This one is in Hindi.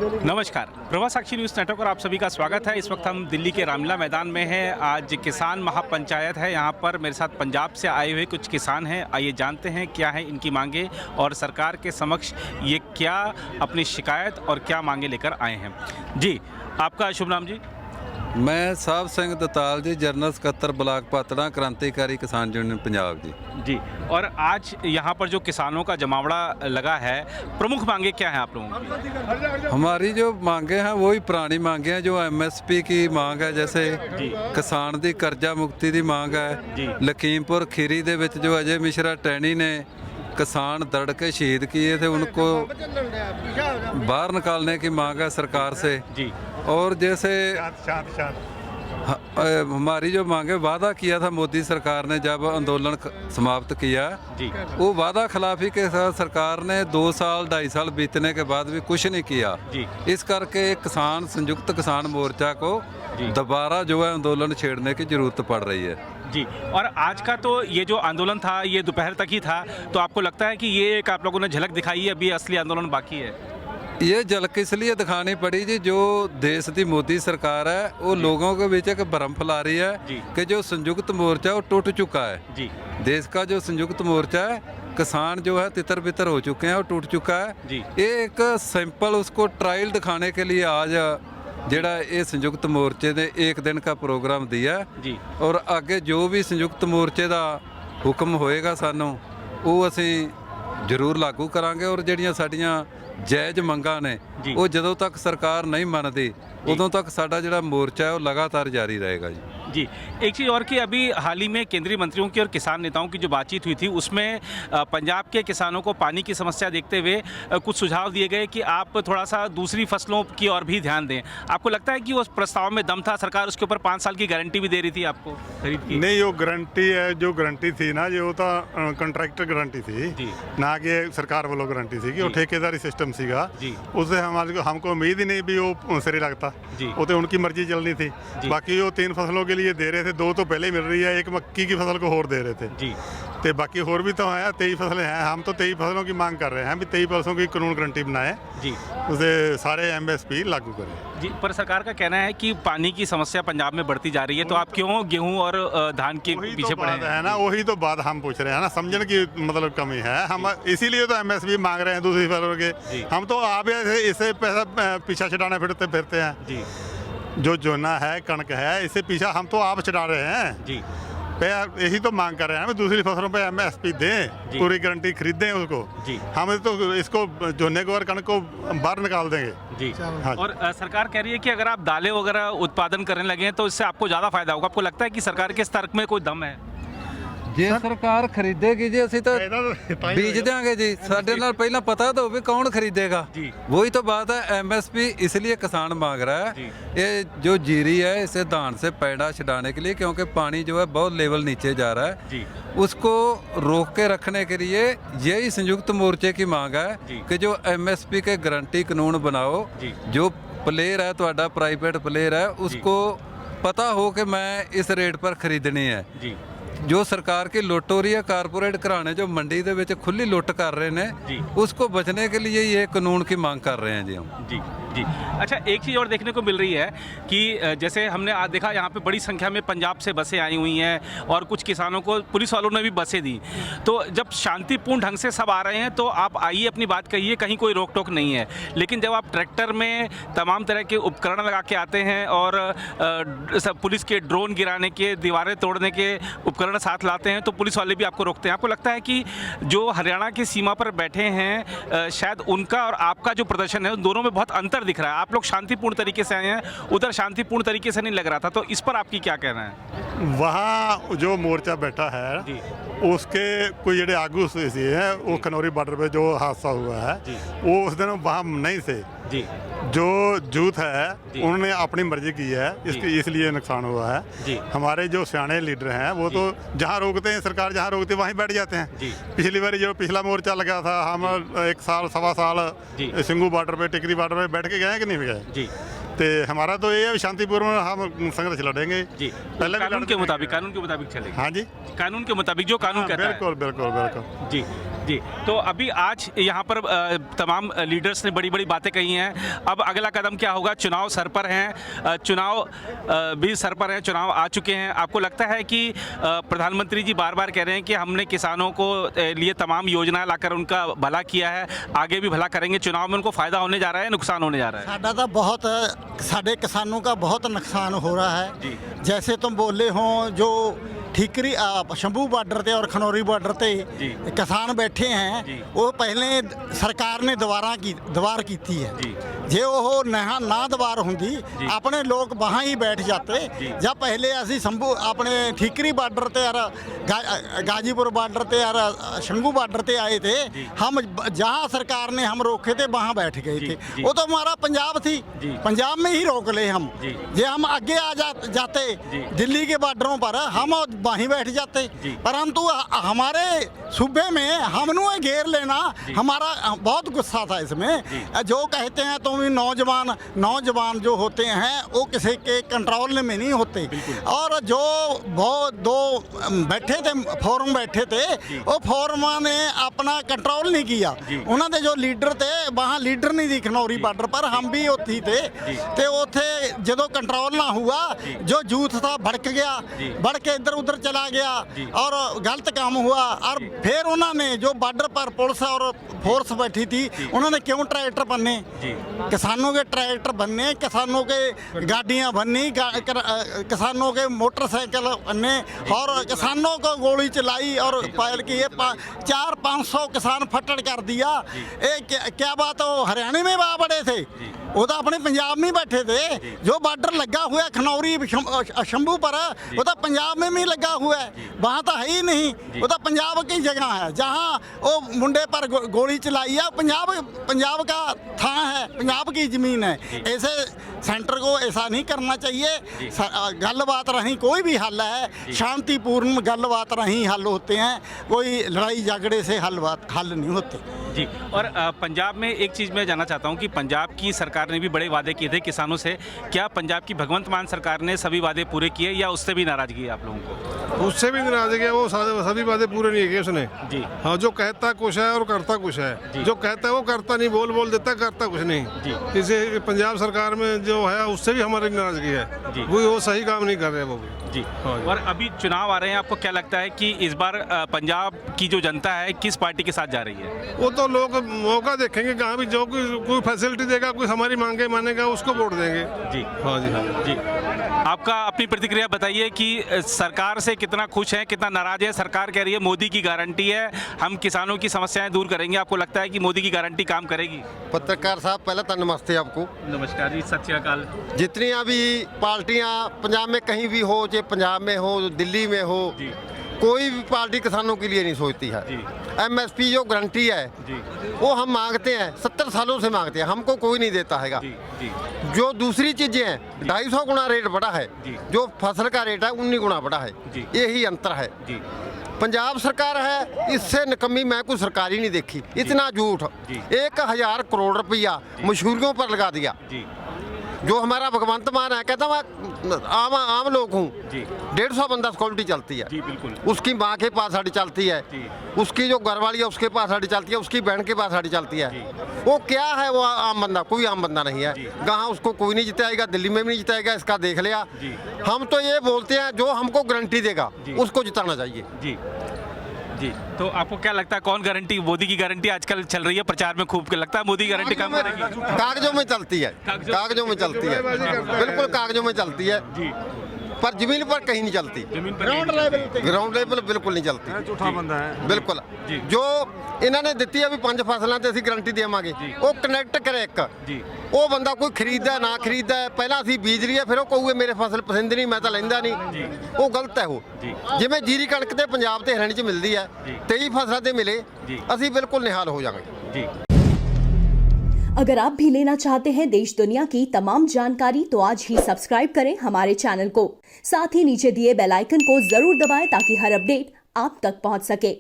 नमस्कार, प्रभा साक्षी न्यूज़ नेटवर्क और आप सभी का स्वागत है। इस वक्त हम दिल्ली के रामलीला मैदान में हैं। आज किसान महापंचायत है। यहाँ पर मेरे साथ पंजाब से आए हुए कुछ किसान हैं। आइए जानते हैं क्या है इनकी मांगे और सरकार के समक्ष ये क्या अपनी शिकायत और क्या मांगे लेकर आए हैं। जी, आपका शुभ नाम जी? मैं साहब सिंह दताल जी, जनरल सकत्तर ब्लाक पातड़ा, क्रांतिकारी किसान यूनियन पंजाब जी। जी, और आज यहाँ पर जो किसानों का जमावड़ा लगा है, प्रमुख मांगे क्या हैं आप लोगों की? हमारी जो मांगे हैं वही पुरानी मांगे हैं, जो एमएसपी की मांग है, जैसे किसान दी कर्जा मुक्ति की मांग है। लखीमपुर खीरी दे विच जो अजय मिश्रा टैनी ने किसान दड़ के शहीद किए थे, उनको बाहर निकालने की मांग है सरकार से जी। और जैसे हमारी जो मांगे, वादा किया था मोदी सरकार ने जब आंदोलन समाप्त किया जी, वो वादा खिलाफी के साथ सरकार ने 2 साल 2.5 साल बीतने के बाद भी कुछ नहीं किया जी। इस करके किसान संयुक्त किसान मोर्चा को दोबारा जो है आंदोलन छेड़ने की जरूरत पड़ रही है जी। और आज का तो ये जो आंदोलन था ये दोपहर तक ही था, तो आपको लगता है कि ये एक आप लोगों ने झलक दिखाई है, अभी असली आंदोलन बाकी है? ये झलक इसलिए दिखानी पड़ी जी, जो देश की मोदी सरकार है वो लोगों के बीच एक भ्रम फैला रही है कि जो संयुक्त मोर्चा वो टूट चुका है जी। देश का जो संयुक्त मोर्चा है, किसान जो है तितर बितर हो चुके हैं और टूट चुका है जी। ये एक सिंपल उसको ट्रायल दिखाने के लिए आज ਜਿਹੜਾ ਇਹ ਸੰਯੁਕਤ ਮੋਰਚੇ ਦੇ 1 ਦਿਨ ਦਾ ਪ੍ਰੋਗਰਾਮ ਦਿਆ ਜੀ। ਔਰ ਅੱਗੇ ਜੋ ਵੀ ਸੰਯੁਕਤ ਮੋਰਚੇ ਦਾ ਹੁਕਮ ਹੋਏਗਾ ਸਾਨੂੰ ਉਹ ਅਸੀਂ ਜ਼ਰੂਰ ਲਾਗੂ ਕਰਾਂਗੇ ਔਰ ਜਿਹੜੀਆਂ ਸਾਡੀਆਂ ਜਾਇਜ਼ ਮੰਗਾਂ ਨੇ ਉਹ ਜਦੋਂ ਤੱਕ ਸਰਕਾਰ ਨਹੀਂ ਮੰਨਦੀ उदों तक साडा जिहड़ा मोर्चा है वो लगातार जारी रहेगा जी। एक चीज़ और कि अभी हाल ही में केंद्रीय मंत्रियों की और किसान नेताओं की जो बातचीत हुई थी उसमें पंजाब के किसानों को पानी की समस्या देखते हुए कुछ सुझाव दिए गए कि आप थोड़ा सा दूसरी फसलों की ओर भी ध्यान दें। आपको लगता है कि उस प्रस्ताव में दम था? सरकार उसके ऊपर 5 साल की गारंटी भी दे रही थी आपको खरीद की? नहीं, वो गारंटी है, जो गारंटी थी ना जो तो कंट्रैक्टर गारंटी थी ना कि सरकार वालों गारंटी थी कि वो ठेकेदारी सिस्टम सीगा, उससे हमको उम्मीद ही नहीं भी वो सिरे लगता। वो तो उनकी मर्जी चलनी थी। बाकी वो 3 फसलों के लिए दे रहे थे, 2 तो पहले ही मिल रही है, 1 मक्की की फसल को और दे रहे थे तो बाकी और भी तो है 23 फसलें हैं। हम तो 23 फसलों की मांग कर रहे हैं भी 23 फसलों की कानून गारंटी बनाए उसे सारे एमएसपी लागू करें जी। पर सरकार का कहना है कि पानी की समस्या पंजाब में बढ़ती जा रही है, तो आप क्यों गेहूं और धान के पीछे पड़े हैं? है ना, वही तो बात हम पूछ रहे हैं ना, समझने की मतलब कमी है। हम इसीलिए तो एमएसपी मांग रहे हैं दूसरी फसलों के। हम तो आप इससे पैसा पीछा छुड़ाने फिरते हैं जो जोना है, कणक है, इससे पीछा हम तो आप छुड़ा रहे हैं जी। यही तो मांग कर रहे हैं, दूसरी फसलों पे एमएसपी दें, पूरी गारंटी खरीदें उसको जी। हम तो इसको जोने को और कणक को बाहर निकाल देंगे जी। हाँ। और सरकार कह रही है कि अगर आप दालें वगैरह उत्पादन करने लगे हैं तो इससे आपको ज़्यादा फायदा होगा। आपको लगता है कि सरकार के इस तर्क में कोई दम है? ਜੇ ਸਰਕਾਰ ਖਰੀਦੇਗੀ ਜੀ ਅਸੀਂ ਤਾਂ ਬੀਜ देंगे जी। ਸਾਡੇ ਨਾਲ ਪਹਿਲਾਂ पता तो भी कौन खरीदेगा जी। वही तो बात है, एमएसपी इसलिए किसान मांग रहा है। ये जो जीरी है इसे धान से पैड़ा छुड़ाने के लिए, क्योंकि पानी जो है बहुत लेवल नीचे जा रहा है जी। उसको रोक के रखने के लिए यही संयुक्त मोर्चे की मांग है कि जो एमएसपी के गारंटी कानून बनाओ। जो प्लेयर है ਤੁਹਾਡਾ प्राइवेट प्लेयर है उसको पता हो कि मैं इस रेट पर खरीदनी है जी। जो सरकार की लुट हो रही है, कारपोरेट घराने जो मंडी दे विच खुली लुट कर रहे हैं, उसको बचने के लिए ये कानून की मांग कर रहे हैं जी हम जी जी। अच्छा, एक चीज़ और देखने को मिल रही है कि जैसे हमने आज देखा यहाँ पे बड़ी संख्या में पंजाब से बसें आई हुई हैं और कुछ किसानों को पुलिस वालों ने भी बसें दी। तो जब शांतिपूर्ण ढंग से सब आ रहे हैं तो आप आइए अपनी बात कहिए, कहीं कोई रोक टोक नहीं है। लेकिन जब आप ट्रैक्टर में तमाम तरह के उपकरण लगा के आते हैं और पुलिस के ड्रोन गिराने के, दीवारें तोड़ने के उपकरण साथ लाते हैं तो पुलिस वाले भी आपको रोकते हैं। आपको लगता है कि जो हरियाणा की सीमा पर बैठे हैं शायद उनका और आपका जो प्रदर्शन है उन दोनों में बहुत अंतर दिख रहा है? आप लोग शांतिपूर्ण तरीके से आए हैं, उधर शांतिपूर्ण तरीके से नहीं लग रहा था, तो इस पर आपकी क्या कहना है? वहाँ जो मोर्चा बैठा है उसके कोई जेडे आगू से है, वो खनौरी बॉर्डर पे जो हादसा हुआ है वो उस दिन वहाँ नहीं थे जी। जो जूथ है उन्होंने अपनी मर्जी की है, इसलिए नुकसान हुआ है जी। हमारे जो सियाने लीडर हैं वो तो जहाँ रोकते हैं, सरकार जहाँ रोकती है वहीं बैठ जाते हैं जी। पिछली बार जो पिछला मोर्चा लगा था, हम 1 साल 1.25 साल सिंगू बॉर्डर पे, टिकरी बॉर्डर पे बैठ के गए कि नहीं गए जी। तो हमारा तो ये है शांतिपूर्ण हम संघर्ष लड़ेंगे जी। पहले कानून के मुताबिक चलेगा। हाँ जी, कानून के मुताबिक जो कानून कहता है। बिल्कुल बिल्कुल बिल्कुल जी। जी। तो अभी आज यहाँ पर तमाम लीडर्स ने बड़ी बड़ी बातें कही हैं। अब अगला कदम क्या होगा? चुनाव सर पर हैं, चुनाव भी सर पर हैं, चुनाव आ चुके हैं। आपको लगता है कि प्रधानमंत्री जी बार बार कह रहे हैं कि हमने किसानों को लिए तमाम योजनाएं लाकर उनका भला किया है, आगे भी भला करेंगे, चुनाव में उनको फायदा होने जा रहा है, नुकसान होने जा रहा है? साडा तो बहुत साडे किसानों का बहुत नुकसान हो रहा है जी। जैसे तुम बोले हो जो ठीकरी शंभू बार्डर ते और खनौरी बार्डर ते जी। किसान बैठे जी। हैं वो पहले सरकार ने दवार की है जी। जे वो ना दवार होंगी अपने लोग वहाँ ही बैठ जाते। जब पहले असी शंभू अपने ठीकरी बार्डर ते और गाजीपुर बार्डर ते और शंभू बार्डर ते आए थे, हम जहाँ सरकार ने हम रोके थे वहाँ बैठ गए थे। वो तो हमारा पंजाब थी, पंजाब में ही रोक ले हम। जे हम आगे जाते दिल्ली के बार्डरों पर हम वहीं बैठ जाते, परंतु हमारे सूबे में हमने घेर लेना, हमारा बहुत गुस्सा था इसमें। जो कहते हैं तो भी नौजवान जो होते हैं वो किसी के कंट्रोल में नहीं होते। और जो बहुत दो बैठे थे फोरम बैठे थे वो फोरम ने अपना कंट्रोल नहीं किया। उन्होंने जो लीडर थे वहाँ लीडर नहीं थी खनौरी बार्डर पर, हम भी उत्थे थे ते उथे जो कंट्रोल ना हुआ जो यूथ था भड़क गया, बढ़ के इधर उधर चला गया और गलत काम हुआ। और फिर उन्होंने जो बॉर्डर पर पुलिस और फोर्स बैठी थी उन्होंने क्यों ट्रैक्टर बनने, किसानों के ट्रैक्टर बनने, किसानों के गाड़ियां बननी, किसानों के मोटरसाइकिल बनने और किसानों को गोली चलाई और पायल की 400-500 किसान फटड़ कर दिया। क्या बात हो, हरियाणा में वहाँ बड़े थे, वो तो अपने पंजाब में बैठे थे। जो बॉर्डर लगा हुआ है खनौरी शंभू पर वो तो पंजाब में भी लगा हुआ है, वहाँ तो है ही नहीं। वो तो पंजाब की जगह है जहाँ वो मुंडे पर गोली चलाई है, पंजाब का थां है, पंजाब की ज़मीन है। ऐसे सेंटर को ऐसा नहीं करना चाहिए। गलबात रही कोई भी हल है, शांतिपूर्ण गलबात रही हल होते हैं, कोई लड़ाई झगड़े से हल नहीं होते जी। और पंजाब में एक चीज़ मैं जानना चाहता हूँ कि पंजाब की सरकार ने भी बड़े वादे किए थे किसानों से, क्या पंजाब की भगवंत मान सरकार ने सभी वादे पूरे किए या उससे भी नाराजगी है आप लोगों को? उससे भी नाराजगी है, वो सभी वादे पूरे नहीं किए उसने जी। हाँ, जो कहता कुछ है और करता कुछ है, जो कहता है वो करता नहीं, बोल देता करता कुछ नहीं जी। इसे पंजाब सरकार में जो है उससे भी हमारी नाराजगी है, वो सही काम नहीं कर रहे वो जी। हाँ जी। और अभी चुनाव आ रहे हैं, आपको क्या लगता है कि इस बार पंजाब की जो जनता है किस पार्टी के साथ जा रही है? वो तो लोग मौका देखेंगे, कहाँ भी जो कोई फैसिलिटी देगा, कोई हमारी मांगे मानेगा उसको वोट देंगे जी। हाँ जी। हाँ जी। आपका अपनी प्रतिक्रिया बताइए कि सरकार से कितना खुश है, कितना नाराज है? सरकार कह रही है मोदी की गारंटी है, हम किसानों की समस्याएं दूर करेंगे। आपको लगता है कि मोदी की गारंटी काम करेगी? पत्रकार साहब पहले तो नमस्ते आपको। नमस्कार जी, सत श्री अकाल। जितनी भी पार्टियां पंजाब में कहीं भी हो, चाहे पंजाब में हो, दिल्ली में हो, कोई भी पार्टी किसानों के लिए नहीं सोचती है। MSP जो गारंटी है वो हम मांगते हैं, 70 सालों से मांगते हैं, हमको कोई नहीं देता है। जो दूसरी चीजें हैं 250 गुना रेट बढ़ा है, जो फसल का रेट है 19 गुना बढ़ा है, यही अंतर है। पंजाब सरकार है, इससे निकम्मी मैं कोई सरकार ही नहीं देखी। इतना झूठ, 1000 करोड़ रुपया मशहूरियों पर लगा दिया। जो हमारा भगवंत मान है, कहता मैं आम लोग हूँ, 150 बंदा सिक्योरिटी चलती है, उसकी माँ के पास साड़ी चलती है, उसकी जो घरवाली है उसके पास साड़ी चलती है, उसकी बहन के पास साड़ी चलती है। वो क्या है, वो आम बंदा, कोई आम बंदा नहीं है। कहाँ उसको कोई नहीं जिताएगा, दिल्ली में भी नहीं जिताएगा, इसका देख लिया। हम तो ये बोलते हैं जो हमको गारंटी देगा उसको जिताना चाहिए जी। जी। तो आपको क्या लगता है कौन गारंटी, मोदी की गारंटी आजकल चल रही है प्रचार में खूब, लगता है मोदी गारंटी काम करेगी? कागजों में चलती है, कागजों में चलती है, बिल्कुल कागजों में चलती है, पर जमीन पर कहीं नहीं चलती। ग्राउंड लेवल बिल्कुल नहीं चलती, झूठा बंदा है बिल्कुल। जो इन्होंने दिती है भी 5 फसलों से गारंटी देवांगे, वो कनैक्ट करे एक, वो बंदा कोई खरीदा ना खरीदा, पहला असी बीज लिया फिर वो कहूगे मेरे फसल पसंद नहीं, मैं तो लेंदा नहीं, वो गलत है। वो जिवें जीरी कणक ते पंजाब ते हरियाणा च मिलदी है, 23 फसलों ते मिले, असी बिल्कुल निहाल हो जाएंगे। अगर आप भी लेना चाहते हैं देश दुनिया की तमाम जानकारी तो आज ही सब्सक्राइब करें हमारे चैनल को। साथ ही नीचे दिए बेल आइकन को जरूर दबाएं ताकि हर अपडेट आप तक पहुंच सके।